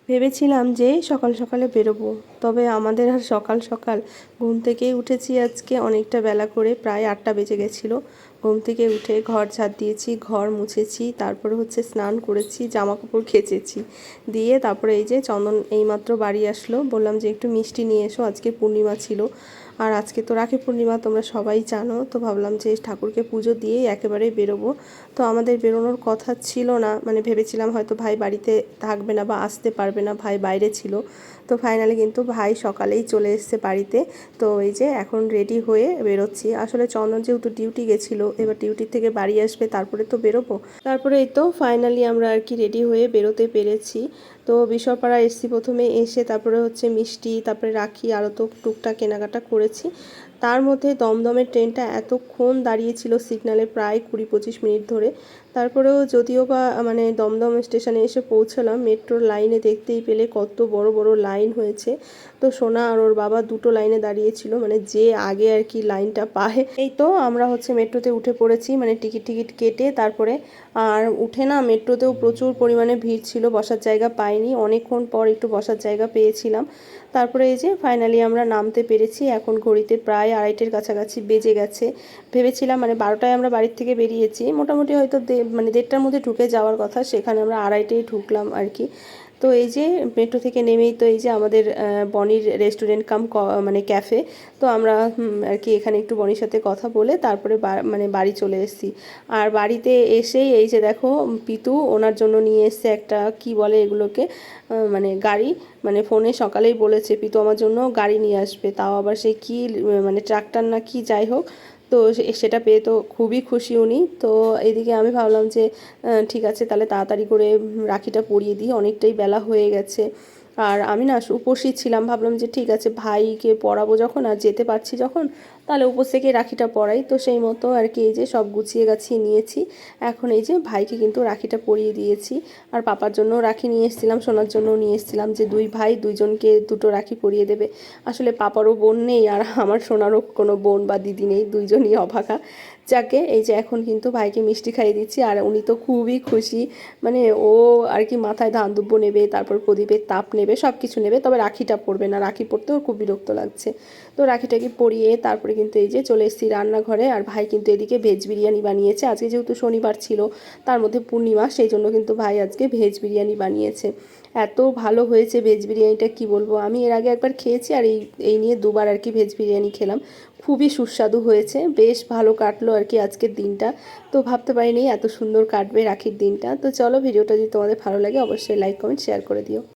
ভেবেছিলাম যে সকাল সকালে বেরোবো, তবে আমাদের আর সকাল সকাল ঘুম থেকেই উঠেছি আজকে অনেকটা বেলা করে, প্রায় 8টা বেজে গেছিলো। ঘুম থেকে উঠে ঘর ঝাড় দিয়েছি, ঘর মুছেছি, তারপরে হচ্ছে স্নান করেছি, জামা কাপড় কেচেছি, দিয়ে তারপরে এই যে চন্দন এইমাত্র বাড়ি আসলো, বললাম যে একটু মিষ্টি নিয়ে এসো, আজকে পূর্ণিমা ছিল। আর আজকে তো রাখি পূর্ণিমা, তোমরা সবাই জানো, তো ভাবলাম যে ঠাকুরকে পুজো দিয়েই একেবারেই বেরোবো। তো আমাদের বেরোনোর কথা ছিল না, মানে ভেবেছিলাম হয়তো ভাই বাড়িতে থাকবে না বা আসতে পারবে না, ভাই বাইরে ছিল। তো ফাইনালি কিন্তু ভাই সকালেই চলে এসেছে বাড়িতে। তো এই যে এখন রেডি হয়ে বেরোচ্ছি। আসলে চন্দন যেহেতু ডিউটি গেছিলো, এবার ডিউটি থেকে বাড়ি আসবে, তারপরে তো বেরোবো। তারপরে এই তো ফাইনালি আমরা আর কি রেডি হয়ে বেরোতে পেরেছি। তো বিশ্বপাড়া এসছি, প্রথমে এসে তারপরে হচ্ছে মিষ্টি, তারপরে রাখি, আরও তো টুকটাক কেনাকাটা করেছি। তার মধ্যে দমদমের ট্রেনটা এতক্ষণ দাঁড়িয়েছিল সিগনালে, প্রায় 20-25 মিনিট ধরে। তারপরেও যদিও বা মানে দমদম স্টেশনে এসে পৌঁছলাম, মেট্রোর লাইনে দেখতেই পেলে কত বড় বড় লাইন হয়েছে। তো সোনা আর ওর বাবা দুটো লাইনে দাঁড়িয়েছিল, মানে যে আগে আর কি লাইনটা পায়। এই তো আমরা হচ্ছে মেট্রোতে উঠে পড়েছি, মানে টিকিট কেটে তারপরে। আর উঠে না মেট্রোতেও প্রচুর পরিমাণে ভিড় ছিল, বসার জায়গা পাইনি, অনেকক্ষণ পর একটু বসার জায়গা পেয়েছিলাম। তারপরে এই যে ফাইনালি আমরা নামতে পেরেছি। এখন ঘড়িতে প্রায় 2:30-এর কাছাকাছি বেজে গেছে। ভেবেছিলাম মানে 12টায় আমরা বাড়ির থেকে বেরিয়েছি, মোটামুটি হয়তো মানে 1:30টার মধ্যে ঢুকে যাওয়ার কথা, সেখানে আমরা 2:30টায় ঢুকলাম আর কি। তো এই যে মেট্রো থেকে নেমেই তো এই যে আমাদের বনির রেস্টুরেন্ট কাম মানে ক্যাফে। তো আমরা আর কি এখানে একটু বনির সাথে কথা বলে তারপরে মানে বাড়ি চলে এসেছি। আর বাড়িতে এসেই এই যে দেখো পিতু ওনার জন্য নিয়ে এসছে একটা, কি বলে এগুলোকে, মানে গাড়ি, মানে ফোনে সকালেই বলেছে পিতু আমার জন্য গাড়ি নিয়ে আসবে, তাও আবার সেই কি মানে ট্রাক্টর না কি, যাই হোক। তো সেটা পেয়ে তো খুবই খুশি উনি। তো এদিকে আমি ভাবলাম যে ঠিক আছে, তাহলে তাড়াতাড়ি করে রাখিটা পরিয়ে দিই, অনেকটাই বেলা হয়ে গেছে। আর আমি না উপোসই ছিলাম, ভাবলাম যে ঠিক আছে ভাইকে পরাবো যখন আর যেতে পারছি যখন, তাহলে উপোস থেকে রাখিটা পরাই। তো সেই মতো আর কি এই যে সব গুছিয়ে গাছিয়ে নিয়েছি। এখন এই যে ভাইকে কিন্তু রাখিটা পরিয়ে দিয়েছি। আর পাপার জন্য রাখি নিয়ে এসেছিলাম, সোনার জন্য নিয়ে এসেছিলাম, যে দুই ভাই দুইজনকে দুটো রাখি পরিয়ে দেবে। আসলে পাপারও বোন নেই, আর আমার সোনারও কোনো বোন বা দিদি নেই, দুইজনই অভাগা। যাকে এই যে এখন কিন্তু ভাইকে মিষ্টি খাইয়ে দিচ্ছি, আর উনি তো খুবই খুশি। মানে ও আর কি মাথায় ধান দুব্বো নেবে, তারপর প্রদীপের তাপ নেবে, সব কিছু নেবে, তবে রাখিটা পরবে না, রাখি পরতেও খুব বিরক্ত লাগছে। তো রাখিটাকে পরিয়ে তারপরে কিন্তু এই যে চলে এসেছি রান্নাঘরে। আর ভাই কিন্তু এদিকে ভেজ বিরিয়ানি বানিয়েছে, আজকে যেহেতু শনিবার ছিল, তার মধ্যে পূর্ণিমা, সেই জন্য কিন্তু ভাই আজকে ভেজ বিরিয়ানি বানিয়েছে। এত ভালো হয়েছে ভেজ বিরিয়ানিটা, কি বলবো, আমি এর আগে একবার খেয়েছি, আর এই নিয়ে দুবার আর কি ভেজ বিরিয়ানি খেলাম। খুবই সুস্বাদু হয়েছে, বেশ ভালো কাটলো আর কি আজকের দিনটা। তো ভাবতে পারিনি এত সুন্দর কাটবে রাখির দিনটা। তো চলো, ভিডিওটা যদি তোমাদের ভালো লাগে অবশ্যই লাইক কমেন্ট শেয়ার করে দিও।